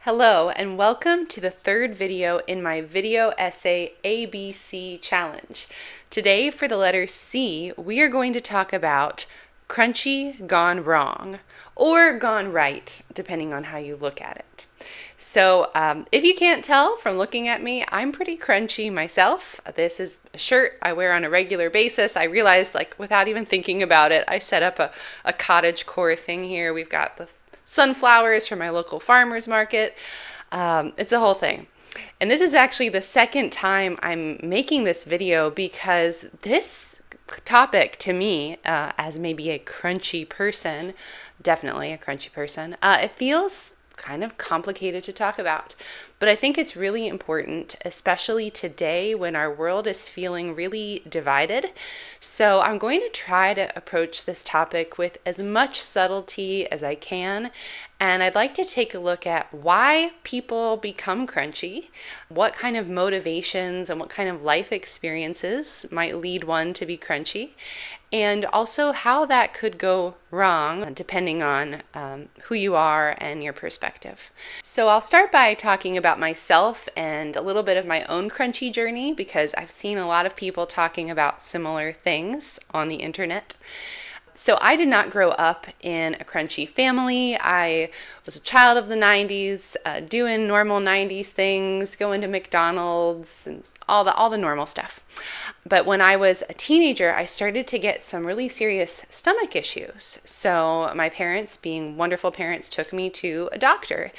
Hello and welcome to the third video in my video essay ABC challenge. Today for the letter C, we are going to talk about crunchy gone wrong or gone right, depending on how you look at it. So if you can't tell from looking at me, I'm pretty crunchy myself. This is a shirt I wear on a regular basis. I realized, without even thinking about it, I set up a cottage core thing here. We've got the sunflowers from my local farmer's market. It's a whole thing. And this is actually the second time I'm making this video because this topic to me, as maybe a crunchy person, definitely a crunchy person, it feels kind of complicated to talk about. But I think it's really important, especially today when our world is feeling really divided. So I'm going to try to approach this topic with as much subtlety as I can. And I'd like to take a look at why people become crunchy, what kind of motivations and what kind of life experiences might lead one to be crunchy, and also how that could go wrong depending on who you are and your perspective. So I'll start by talking about myself and a little bit of my own crunchy journey because I've seen a lot of people talking about similar things on the internet. So I did not grow up in a crunchy family. I was a child of the 90s, doing normal 90s things, going to McDonald's and all the normal stuff. But when I was a teenager, I started to get some really serious stomach issues. So my parents, being wonderful parents, took me to a doctor.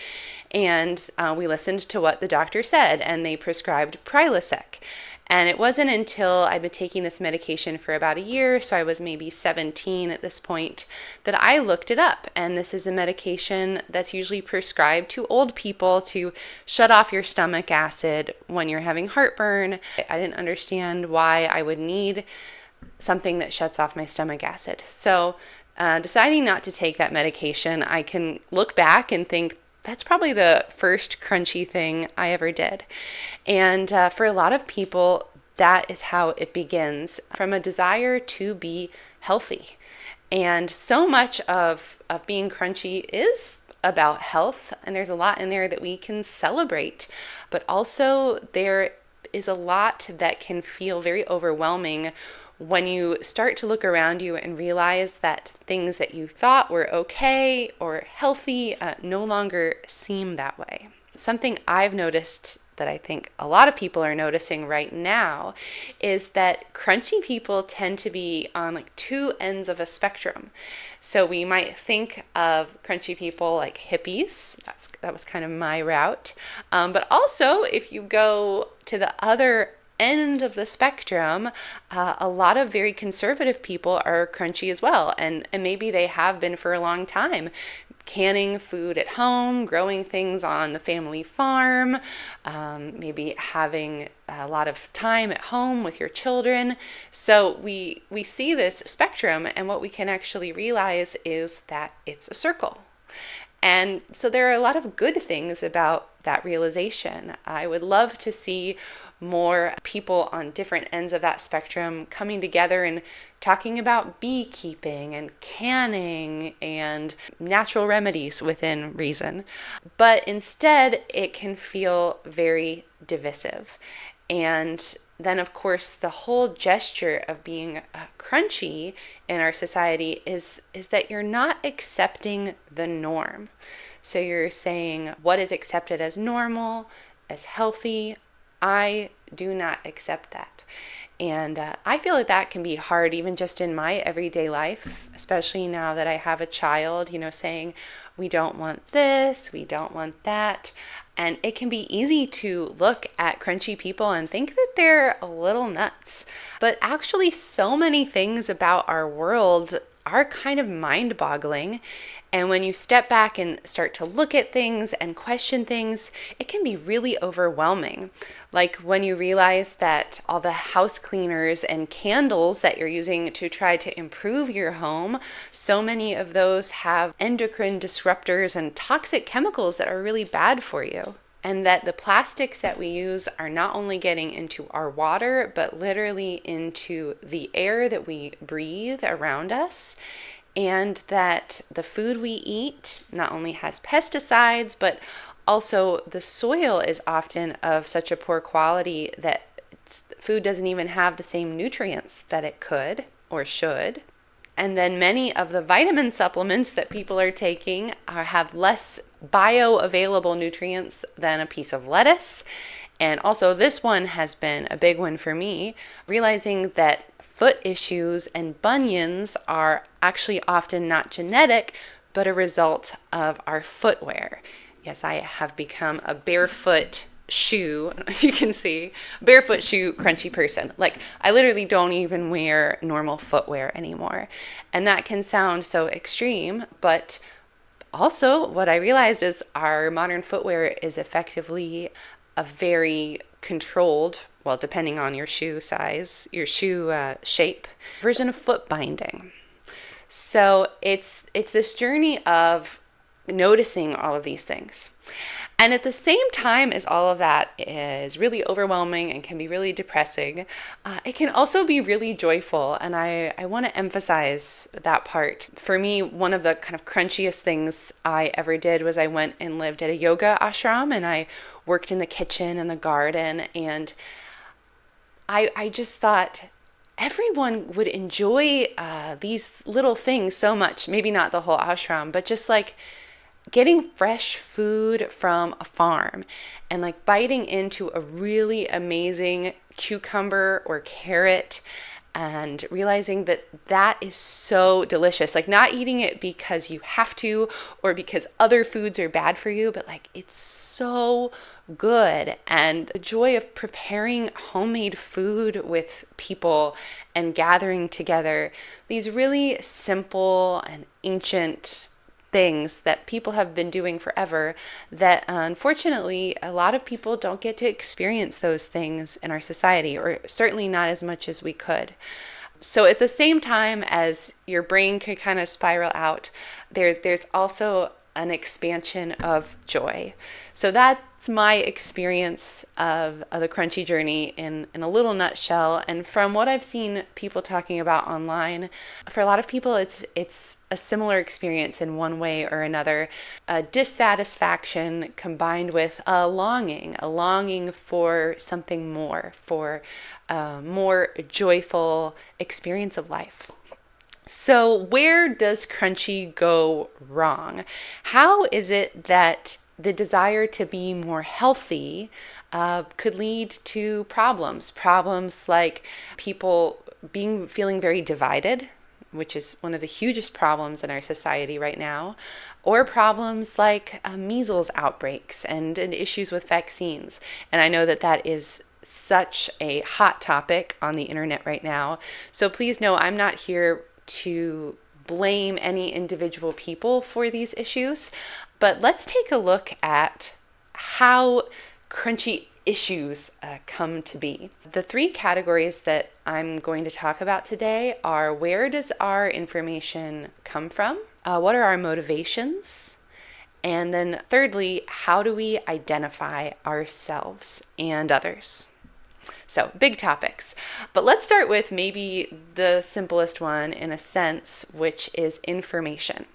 And we listened to what the doctor said, and they prescribed Prilosec. And it wasn't until I'd been taking this medication for about a year, so I was maybe 17 at this point, that I looked it up. And this is a medication that's usually prescribed to old people to shut off your stomach acid when you're having heartburn. I didn't understand why I would need something that shuts off my stomach acid. So deciding not to take that medication, I can look back and think, that's probably the first crunchy thing I ever did. And for a lot of people, that is how it begins, from a desire to be healthy. And so much of being crunchy is about health, and there's a lot in there that we can celebrate. But also there is a lot that can feel very overwhelming when you start to look around you and realize that things that you thought were okay or healthy no longer seem that way. Something I've noticed that I think a lot of people are noticing right now is that crunchy people tend to be on two ends of a spectrum. So we might think of crunchy people like hippies. That was kind of my route. But also if you go to the other end of the spectrum, a lot of very conservative people are crunchy as well, and maybe they have been for a long time, canning food at home, growing things on the family farm, maybe having a lot of time at home with your children. So we see this spectrum, and what we can actually realize is that it's a circle. And so there are a lot of good things about that realization. I would love to see more people on different ends of that spectrum coming together and talking about beekeeping and canning and natural remedies within reason. But instead, it can feel very divisive. And then, of course, the whole gesture of being crunchy in our society is that you're not accepting the norm. So you're saying what is accepted as normal, as healthy. I do not accept that. And I feel like that can be hard even just in my everyday life, especially now that I have a child, saying we don't want this, we don't want that. And it can be easy to look at crunchy people and think that they're a little nuts. But actually, so many things about our world are kind of mind-boggling. And when you step back and start to look at things and question things, it can be really overwhelming. Like when you realize that all the house cleaners and candles that you're using to try to improve your home, so many of those have endocrine disruptors and toxic chemicals that are really bad for you. And that the plastics that we use are not only getting into our water, but literally into the air that we breathe around us. And that the food we eat not only has pesticides, but Also, the soil is often of such a poor quality that food doesn't even have the same nutrients that it could or should. And then many of the vitamin supplements that people are taking have less bioavailable nutrients than a piece of lettuce. And also, this one has been a big one for me, realizing that foot issues and bunions are actually often not genetic, but a result of our footwear. Yes, I have become a barefoot shoe, you can see, barefoot shoe crunchy person. Like, I literally don't even wear normal footwear anymore. And that can sound so extreme, but also what I realized is our modern footwear is effectively a very controlled, well, depending on your shoe size, your shoe shape, version of foot binding. So it's this journey of noticing all of these things. And at the same time as all of that is really overwhelming and can be really depressing, it can also be really joyful. And I want to emphasize that part. For me, one of the kind of crunchiest things I ever did was I went and lived at a yoga ashram, and I worked in the kitchen and the garden. And I just thought everyone would enjoy these little things so much. Maybe not the whole ashram, but just like getting fresh food from a farm and like biting into a really amazing cucumber or carrot and realizing that that is so delicious. Like, not eating it because you have to or because other foods are bad for you, but like it's so good. And the joy of preparing homemade food with people and gathering together, these really simple and ancient things that people have been doing forever, that unfortunately a lot of people don't get to experience those things in our society, or certainly not as much as we could. So at the same time as your brain could kind of spiral out, there's also an expansion of joy. So that's my experience of the crunchy journey in a little nutshell. And from what I've seen people talking about online, for a lot of people, it's a similar experience in one way or another. A dissatisfaction combined with a longing for something more, for a more joyful experience of life. So where does crunchy go wrong? How is it that the desire to be more healthy could lead to problems? Problems like people feeling very divided, which is one of the hugest problems in our society right now, or problems like measles outbreaks and issues with vaccines. And I know that that is such a hot topic on the internet right now. So please know I'm not here to blame any individual people for these issues, but let's take a look at how crunchy issues come to be. The three categories that I'm going to talk about today are: where does our information come from? What are our motivations? And then thirdly, how do we identify ourselves and others? So, big topics. But let's start with maybe the simplest one in a sense, which is information.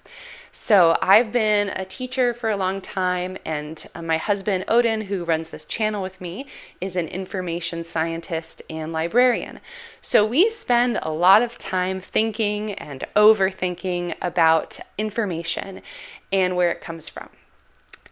So I've been a teacher for a long time, and my husband, Odin, who runs this channel with me, is an information scientist and librarian. So we spend a lot of time thinking and overthinking about information and where it comes from.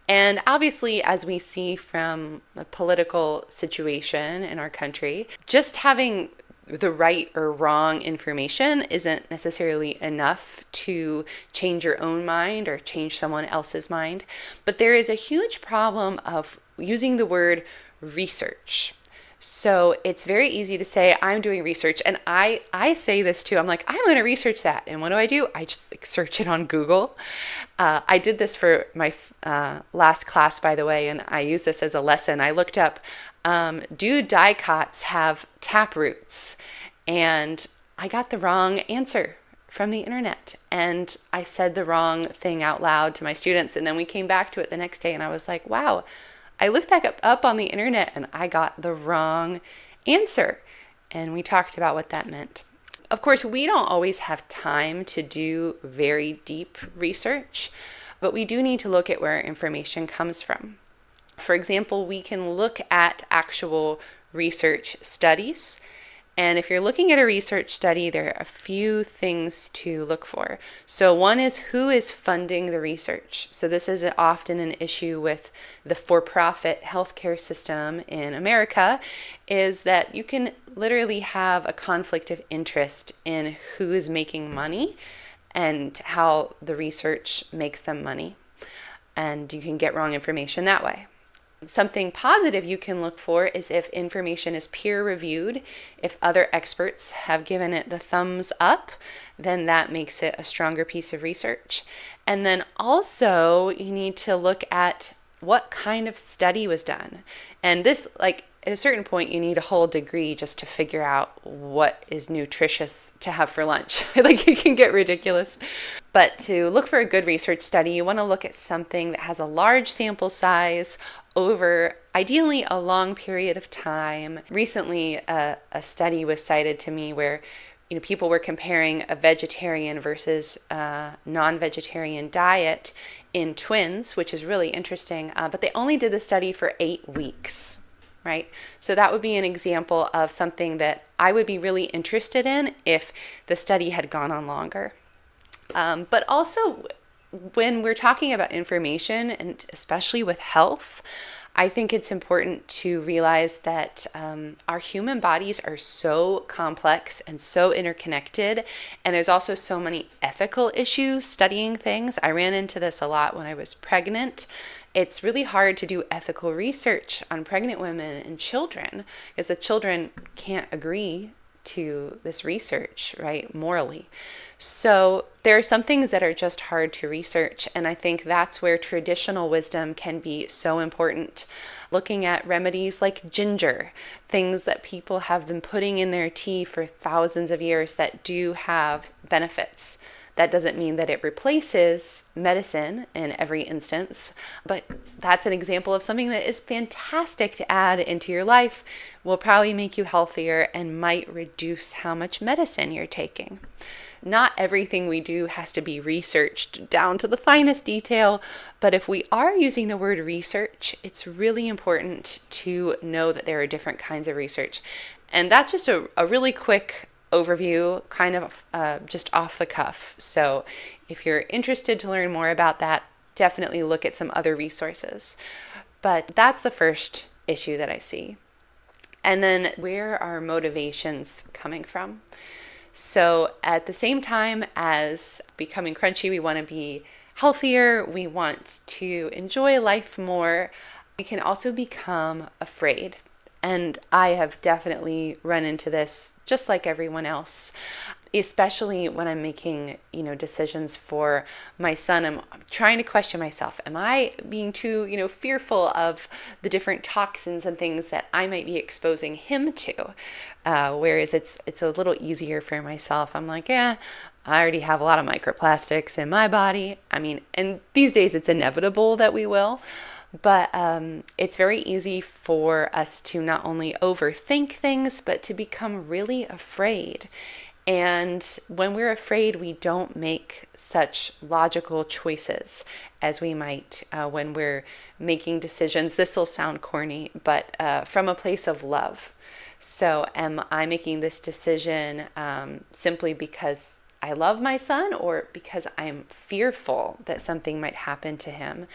And obviously, as we see from the political situation in our country, just having the right or wrong information isn't necessarily enough to change your own mind or change someone else's mind. But there is a huge problem of using the word research. So it's very easy to say, I'm doing research. And I say this too. I'm like, I'm going to research that. And what do? I just search it on Google. I did this for my last class, by the way, and I use this as a lesson. I looked up, do dicots have tap roots? And I got the wrong answer from the internet. And I said the wrong thing out loud to my students. And then we came back to it the next day, and I was like, wow, I looked that up on the internet and I got the wrong answer. And we talked about what that meant. Of course, we don't always have time to do very deep research, but we do need to look at where information comes from. For example, we can look at actual research studies. And if you're looking at a research study, there are a few things to look for. So one is who is funding the research. So this is often an issue with the for-profit healthcare system in America, is that you can literally have a conflict of interest in who is making money and how the research makes them money. And you can get wrong information that way. Something positive you can look for is if information is peer reviewed. If other experts have given it the thumbs up, then that makes it a stronger piece of research. And then also you need to look at what kind of study was done. And this, like, at a certain point, you need a whole degree just to figure out what is nutritious to have for lunch. Like, it can get ridiculous. But to look for a good research study, you want to look at something that has a large sample size over ideally a long period of time. Recently, a study was cited to me where people were comparing a vegetarian versus non-vegetarian diet in twins, which is really interesting. But they only did the study for 8 weeks. Right? So that would be an example of something that I would be really interested in if the study had gone on longer. But also, when we're talking about information, and especially with health, I think it's important to realize that our human bodies are so complex and so interconnected, and there's also so many ethical issues studying things. I ran into this a lot when I was pregnant. It's really hard to do ethical research on pregnant women and children because the children can't agree to this research, right, morally. So there are some things that are just hard to research, and I think that's where traditional wisdom can be so important. Looking at remedies like ginger, things that people have been putting in their tea for thousands of years that do have benefits. That doesn't mean that it replaces medicine in every instance, but that's an example of something that is fantastic to add into your life, will probably make you healthier, and might reduce how much medicine you're taking. Not everything we do has to be researched down to the finest detail, but if we are using the word research, it's really important to know that there are different kinds of research. And that's just a really quick overview, kind of just off the cuff. So if you're interested to learn more about that, definitely look at some other resources. But that's the first issue that I see. And then where are motivations coming from? So at the same time as becoming crunchy, we want to be healthier, we want to enjoy life more, we can also become afraid. And I have definitely run into this just like everyone else, especially when I'm making, decisions for my son. I'm trying to question myself. Am I being too, fearful of the different toxins and things that I might be exposing him to? Whereas it's a little easier for myself. I'm like, I already have a lot of microplastics in my body. And these days it's inevitable that we will. But it's very easy for us to not only overthink things, but to become really afraid. And when we're afraid, we don't make such logical choices as we might when we're making decisions. This will sound corny, but from a place of love. So am I making this decision simply because I love my son, or because I'm fearful that something might happen to him?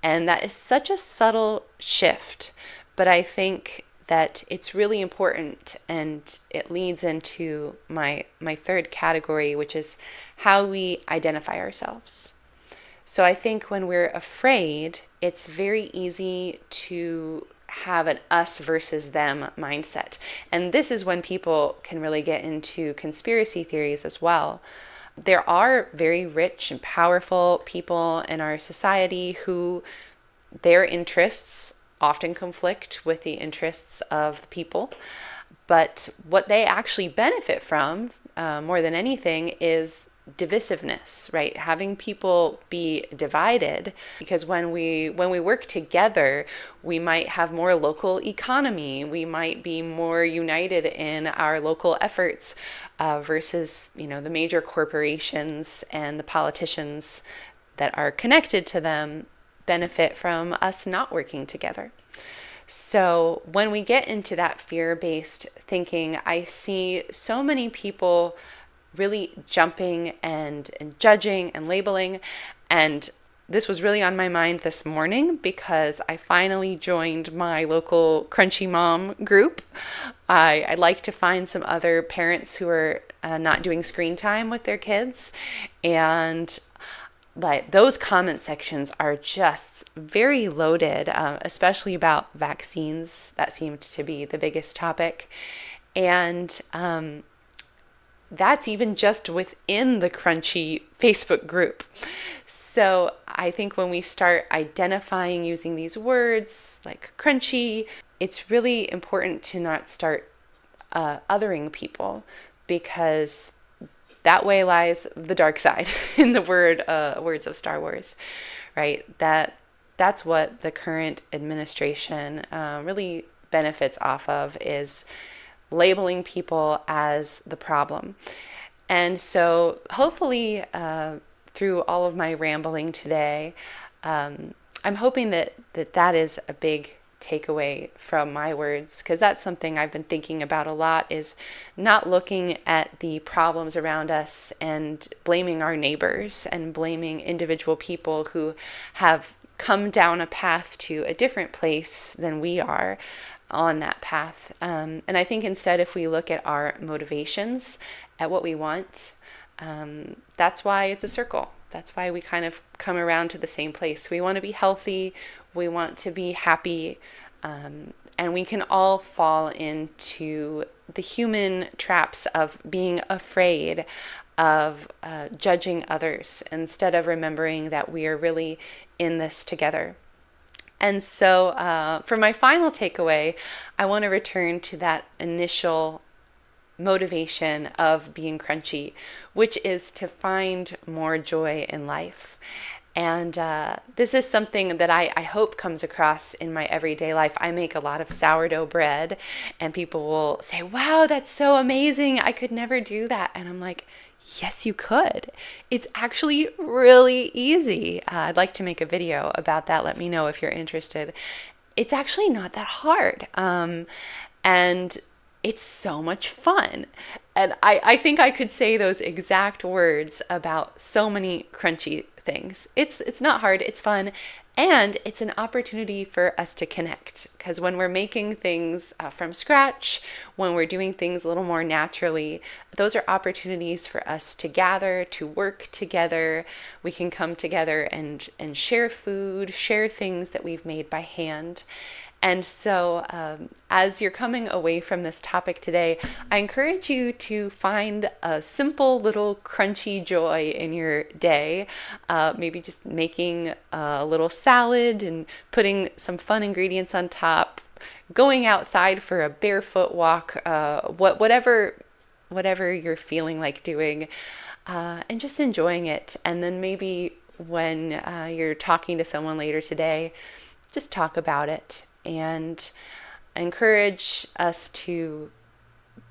And that is such a subtle shift, but I think that it's really important, and it leads into my third category, which is how we identify ourselves. So I think when we're afraid, it's very easy to have an us versus them mindset. And this is when people can really get into conspiracy theories as well. There are very rich and powerful people in our society who their interests often conflict with the interests of the people. But what they actually benefit from more than anything is divisiveness, right? Having people be divided, because when we work together, we might have more local economy. We might be more united in our local efforts versus, the major corporations and the politicians that are connected to them. benefit from us not working together. So when we get into that fear-based thinking, I see so many people really jumping and judging and labeling. And this was really on my mind this morning because I finally joined my local Crunchy Mom group. I'd like to find some other parents who are not doing screen time with their kids. And but those comment sections are just very loaded, especially about vaccines. That seemed to be the biggest topic. And that's even just within the Crunchy Facebook group. So I think when we start identifying using these words like crunchy, it's really important to not start othering people, because that way lies the dark side in the words of Star Wars, right? That's what the current administration really benefits off of, is labeling people as the problem. And so hopefully through all of my rambling today, I'm hoping that is a big takeaway from my words, because that's something I've been thinking about a lot, is not looking at the problems around us and blaming our neighbors and blaming individual people who have come down a path to a different place than we are on that path. And I think instead, if we look at our motivations, at what we want, that's why it's a circle. That's why we kind of come around to the same place. We want to be healthy. We want to be happy. And we can all fall into the human traps of being afraid of judging others, instead of remembering that we are really in this together. And so for my final takeaway, I want to return to that initial motivation of being crunchy, which is to find more joy in life. And this is something that I hope comes across in my everyday life. I make a lot of sourdough bread, and people will say, wow, that's so amazing. I could never do that. And I'm like, yes, you could. It's actually really easy. I'd like to make a video about that. Let me know if you're interested. It's actually not that hard. And it's so much fun. And I think I could say those exact words about so many crunchy things. It's not hard, it's fun, and it's an opportunity for us to connect. Because when we're making things from scratch, when we're doing things a little more naturally, those are opportunities for us to gather, to work together. We can come together and share food, share things that we've made by hand. And so as you're coming away from this topic today, I encourage you to find a simple little crunchy joy in your day. Maybe just making a little salad and putting some fun ingredients on top, going outside for a barefoot walk, whatever you're feeling like doing, and just enjoying it. And then maybe when you're talking to someone later today, just talk about it. And encourage us to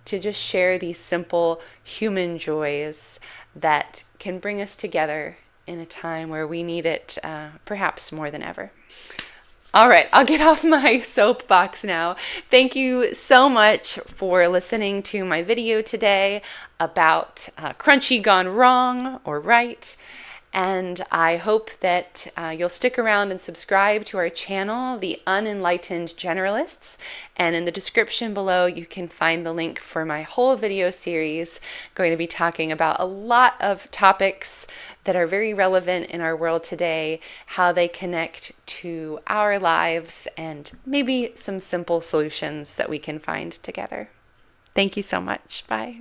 just share these simple human joys that can bring us together in a time where we need it perhaps more than ever. All right, I'll get off my soapbox now. Thank you so much for listening to my video today about crunchy gone wrong or right. And I hope that you'll stick around and subscribe to our channel, The Unenlightened Generalists. And in the description below, you can find the link for my whole video series. I'm going to be talking about a lot of topics that are very relevant in our world today, how they connect to our lives, and maybe some simple solutions that we can find together. Thank you so much. Bye.